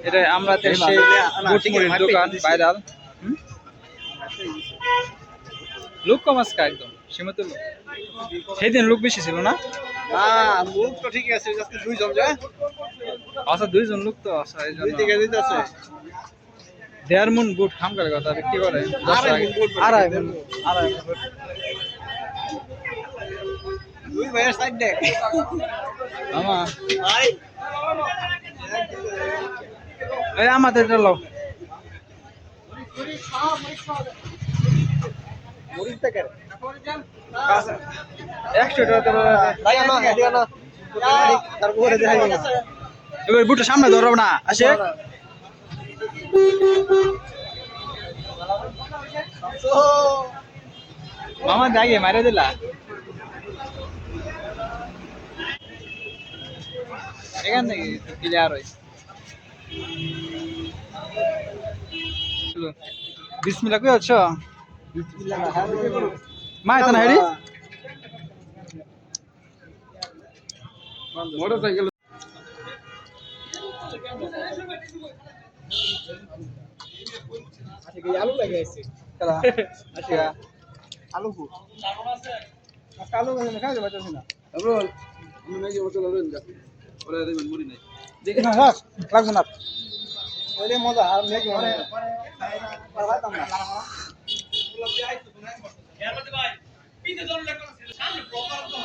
এটা আমরা সেই গুটমুড়ির দোকান ভাইরাল। লোক কম আজকে একদম সীমিত লোক। সেদিন লোক বেশি ছিল না? লোক তো ঠিকই আছে, আজকে 2 জন যায়। আচ্ছা 2 জন লোক তো আছে এই জন্য। 2 থেকে দিতেছে। 1.5 মণ বুট খাম করে কথা বিক্রি করে। 2.5 মণ। 2.5 মণ। 2 ভাইয়ের সাইড দেখ। আমা ভাই এই আমাদের চলো। মরিচ টাকা। 100 টাকা ভাই আনো এদিকে আনো। তারপরে দেখাই না। এবার বুটটা সামনে ধরব না আসে। মামা দাগে মারে দিলা। এখান থেকে ক্লিয়ার হই। বিসমিল্লাহ কই আছো? বিসমিল্লাহ। মা এটা না হেরি? মোটরসাইকেল আচ্ছা কি আলু লাগে আছে কালা আচ্ছা আলু কো আলু মানে খাইতে পারতেছ না আবরুল আমি নাকি ওটা লরেন যা ওরে দেবেন মুড়ি নাই দেখি না রাখ লাগবে না ওরে মজা আর নাকি মনে পারবাম না এর মধ্যে ভাই পিছে জন লাগবে সামনে প্রকার তো